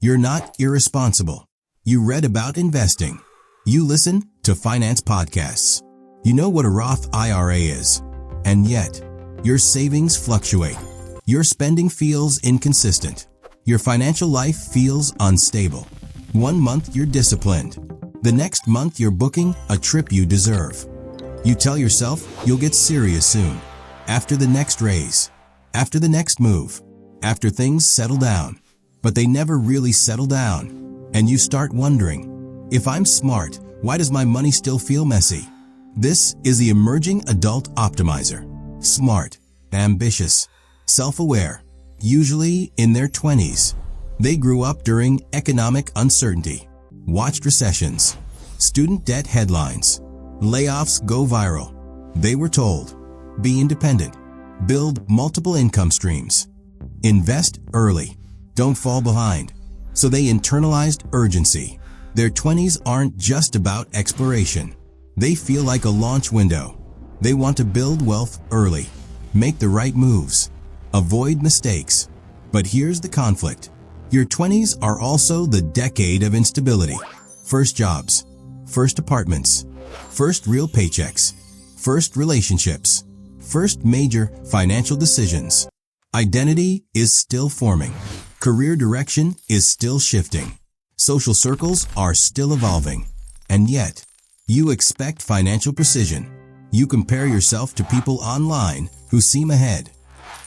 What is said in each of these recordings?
You're not irresponsible. You read about investing. You listen to finance podcasts. You know what a Roth IRA is. And yet, your savings fluctuate. Your spending feels inconsistent. Your financial life feels unstable. One month you're disciplined. The next month you're booking a trip you deserve. You tell yourself you'll get serious soon. After the next raise. After the next move. After things settle down. But they never really settle down. And you start wondering, if I'm smart, why does my money still feel messy? This is the emerging adult optimizer. Smart, ambitious, self-aware, usually in their 20s. They grew up during economic uncertainty, watched recessions, student debt headlines, layoffs go viral. They were told, be independent, build multiple income streams, invest early, don't fall behind. So they internalized urgency. Their 20s aren't just about exploration. They feel like a launch window. They want to build wealth early, make the right moves, avoid mistakes. But here's the conflict. Your 20s are also the decade of instability. First jobs, first apartments, first real paychecks, first relationships, first major financial decisions. Identity is still forming. Career direction is still shifting. Social circles are still evolving. And yet, you expect financial precision. You compare yourself to people online who seem ahead.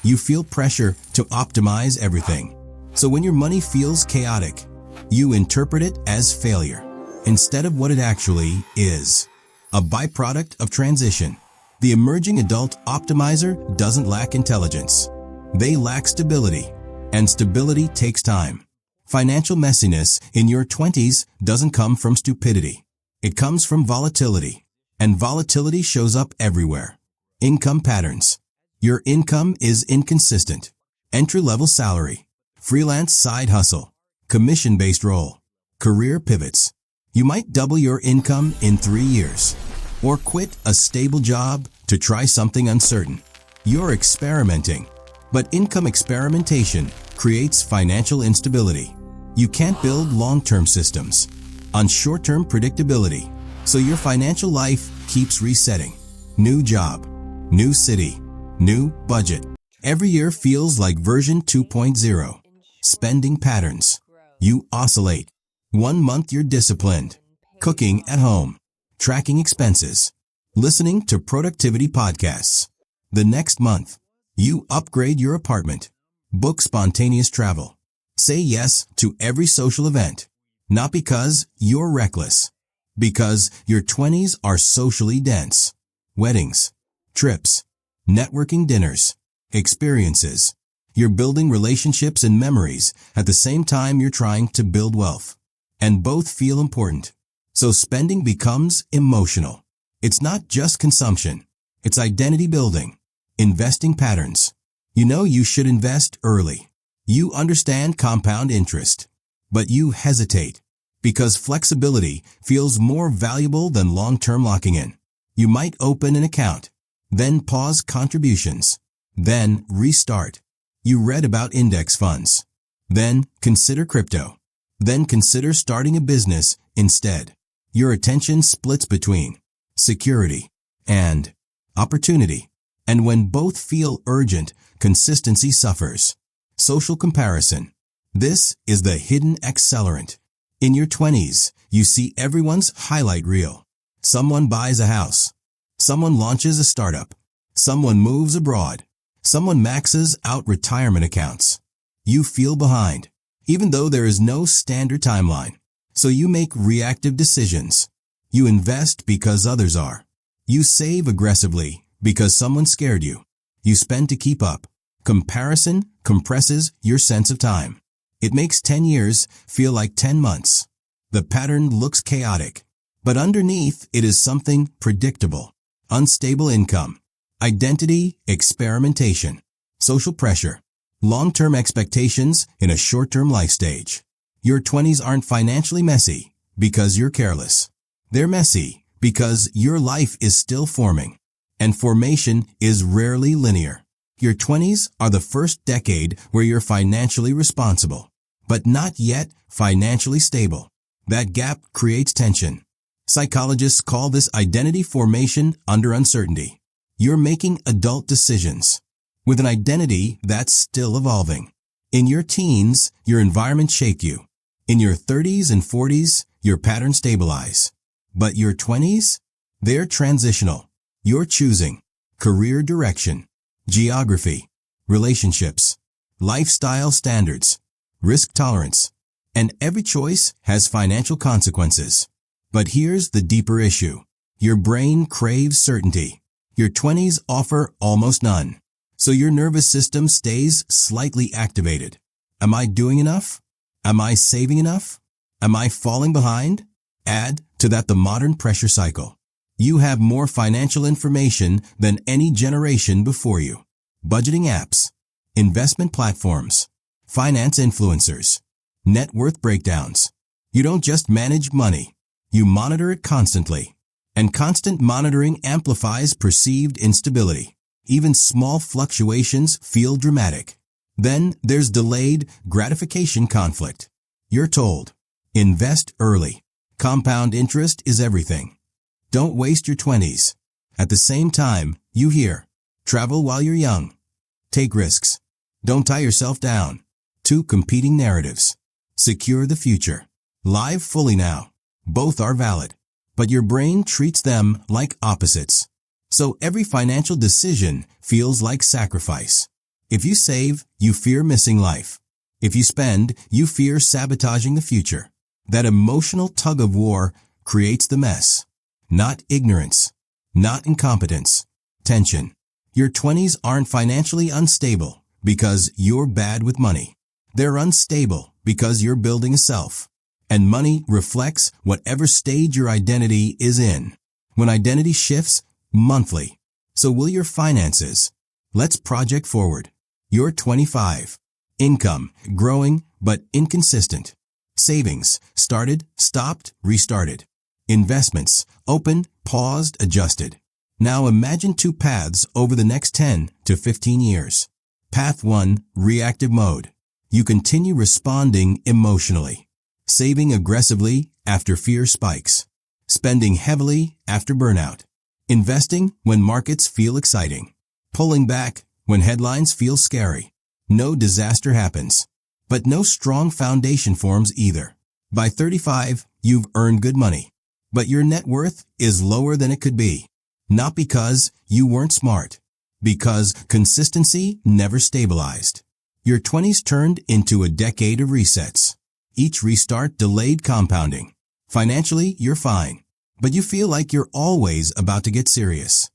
You feel pressure to optimize everything. So when your money feels chaotic, you interpret it as failure instead of what it actually is, a byproduct of transition. The emerging adult optimizer doesn't lack intelligence. They lack stability, and stability takes time. Financial messiness in your 20s doesn't come from stupidity. It comes from volatility, and volatility shows up everywhere. Income patterns. Your income is inconsistent. Entry-level salary, freelance side hustle, commission-based role, career pivots. You might double your income in 3 years, or quit a stable job to try something uncertain. You're experimenting, but income experimentation creates financial instability. You can't build long-term systems on short-term predictability, so your financial life keeps resetting. New job, new city, new budget. Every year feels like version 2.0. Spending patterns. You oscillate. One month you're disciplined, cooking at home, tracking expenses, listening to productivity podcasts. The next month, you upgrade your apartment, book spontaneous travel, say yes to every social event. Not because you're reckless, because your 20s are socially dense. Weddings, trips, networking dinners, experiences. You're building relationships and memories at the same time you're trying to build wealth. And both feel important. So spending becomes emotional. It's not just consumption. It's identity building. Investing patterns. You know you should invest early. You understand compound interest. But you hesitate because flexibility feels more valuable than long-term locking in. You might open an account, then pause contributions, then restart. You read about index funds, then consider crypto, then consider starting a business instead. Your attention splits between security and opportunity. And when both feel urgent, consistency suffers. Social comparison. This is the hidden accelerant. In your 20s, you see everyone's highlight reel. Someone buys a house. Someone launches a startup. Someone moves abroad. Someone maxes out retirement accounts. You feel behind, even though there is no standard timeline. So you make reactive decisions. You invest because others are. You save aggressively because someone scared you. You spend to keep up. Comparison compresses your sense of time. It makes 10 years feel like 10 months. The pattern looks chaotic, but underneath it is something predictable. Unstable income, identity experimentation, social pressure, long-term expectations in a short-term life stage. Your 20s aren't financially messy because you're careless. They're messy because your life is still forming, and formation is rarely linear. Your 20s are the first decade where you're financially responsible, but not yet financially stable. That gap creates tension. Psychologists call this identity formation under uncertainty. You're making adult decisions with an identity that's still evolving. In your teens, your environment shaped you. In your 30s and 40s, your patterns stabilize. But your 20s? They're transitional. You're choosing career direction, geography, relationships, lifestyle standards, risk tolerance, and every choice has financial consequences. But here's the deeper issue. Your brain craves certainty. Your 20s offer almost none. So your nervous system stays slightly activated. Am I doing enough? Am I saving enough? Am I falling behind? Add to that the modern pressure cycle. You have more financial information than any generation before you. Budgeting apps, investment platforms, finance influencers, net worth breakdowns. You don't just manage money. You monitor it constantly. And constant monitoring amplifies perceived instability. Even small fluctuations feel dramatic. Then there's delayed gratification conflict. You're told, invest early. Compound interest is everything. Don't waste your 20s. At the same time, you hear, travel while you're young. Take risks. Don't tie yourself down. Two competing narratives. Secure the future. Live fully now. Both are valid. But your brain treats them like opposites. So every financial decision feels like sacrifice. If you save, you fear missing life. If you spend, you fear sabotaging the future. That emotional tug of war creates the mess. Not ignorance. Not incompetence. Tension. Your 20s aren't financially unstable because you're bad with money. They're unstable because you're building a self. And money reflects whatever stage your identity is in. When identity shifts, monthly. So will your finances. Let's project forward. You're 25. Income, growing, but inconsistent. Savings, started, stopped, restarted. Investments, opened, paused, adjusted. Now imagine two paths over the next 10 to 15 years. Path 1, reactive mode. You continue responding emotionally. Saving aggressively after fear spikes. Spending heavily after burnout. Investing when markets feel exciting. Pulling back when headlines feel scary. No disaster happens. But no strong foundation forms either. By 35, you've earned good money. But your net worth is lower than it could be. Not because you weren't smart. Because consistency never stabilized. Your 20s turned into a decade of resets. Each restart delayed compounding. Financially, you're fine. But you feel like you're always about to get serious.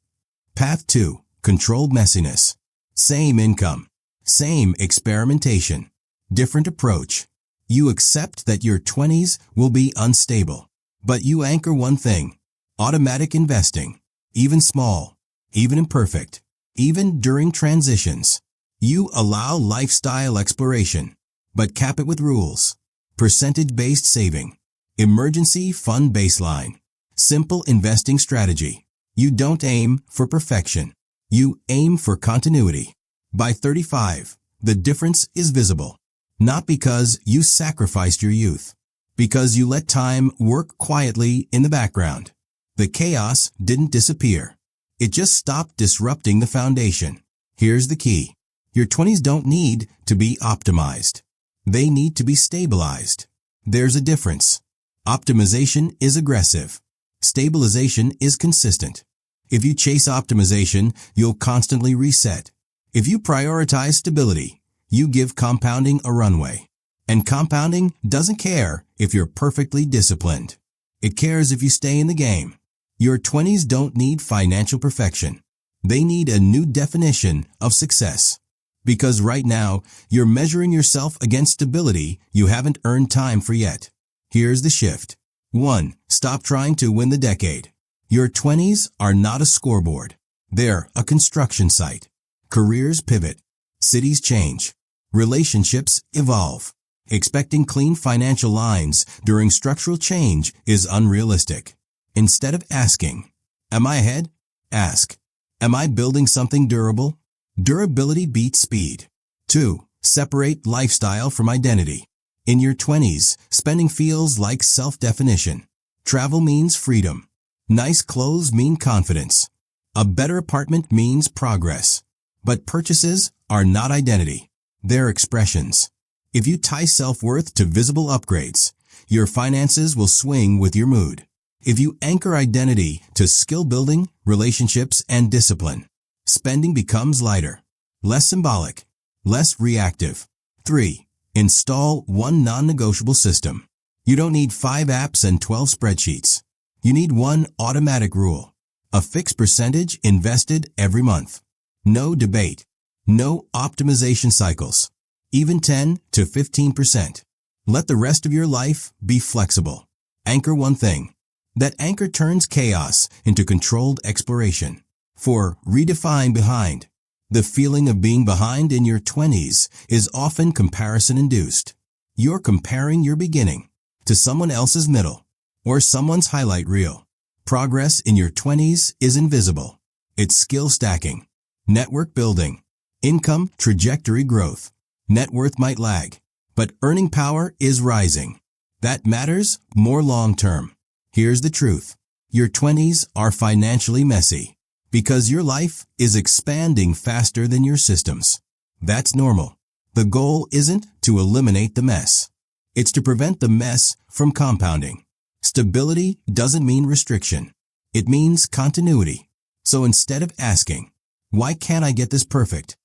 Path 2, controlled messiness. Same income. Same experimentation. Different approach. You accept that your 20s will be unstable. But you anchor one thing. Automatic investing. Even small. Even imperfect. Even during transitions. You allow lifestyle exploration. But cap it with rules. Percentage-based saving. Emergency fund baseline. Simple investing strategy. You don't aim for perfection. You aim for continuity. By 35, the difference is visible. Not because you sacrificed your youth. Because you let time work quietly in the background. The chaos didn't disappear. It just stopped disrupting the foundation. Here's the key. Your 20s don't need to be optimized. They need to be stabilized. There's a difference. Optimization is aggressive. Stabilization is consistent. If you chase optimization, you'll constantly reset. If you prioritize stability, you give compounding a runway. And compounding doesn't care if you're perfectly disciplined. It cares if you stay in the game. Your 20s don't need financial perfection. They need a new definition of success. Because right now, you're measuring yourself against stability you haven't earned time for yet. Here's the shift. 1. Stop trying to win the decade. Your 20s are not a scoreboard. They're a construction site. Careers pivot. Cities change. Relationships evolve. Expecting clean financial lines during structural change is unrealistic. Instead of asking, am I ahead? Ask, am I building something durable? Durability beats speed. 2. Separate lifestyle from identity. In your 20s, spending feels like self-definition. Travel means freedom. Nice clothes mean confidence. A better apartment means progress. But purchases are not identity. They're expressions. If you tie self-worth to visible upgrades, your finances will swing with your mood. If you anchor identity to skill building, relationships, and discipline, spending becomes lighter, less symbolic, less reactive. 3. Install one non-negotiable system. You don't need 5 apps and 12 spreadsheets. You need one automatic rule. A fixed percentage invested every month. No debate. No optimization cycles. Even 10 to 15%. Let the rest of your life be flexible. Anchor one thing. That anchor turns chaos into controlled exploration. 4. Redefine behind. The feeling of being behind in your 20s is often comparison-induced. You're comparing your beginning to someone else's middle or someone's highlight reel. Progress in your 20s is invisible. It's skill stacking, network building, income trajectory growth. Net worth might lag, but earning power is rising. That matters more long-term. Here's the truth. Your 20s are financially messy because your life is expanding faster than your systems. That's normal. The goal isn't to eliminate the mess. It's to prevent the mess from compounding. Stability doesn't mean restriction. It means continuity. So instead of asking, why can't I get this perfect?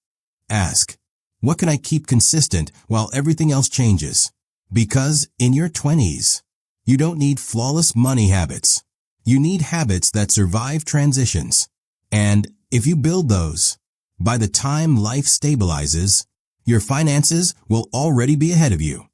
Ask, what can I keep consistent while everything else changes? Because in your 20s, you don't need flawless money habits. You need habits that survive transitions. And if you build those, by the time life stabilizes, your finances will already be ahead of you.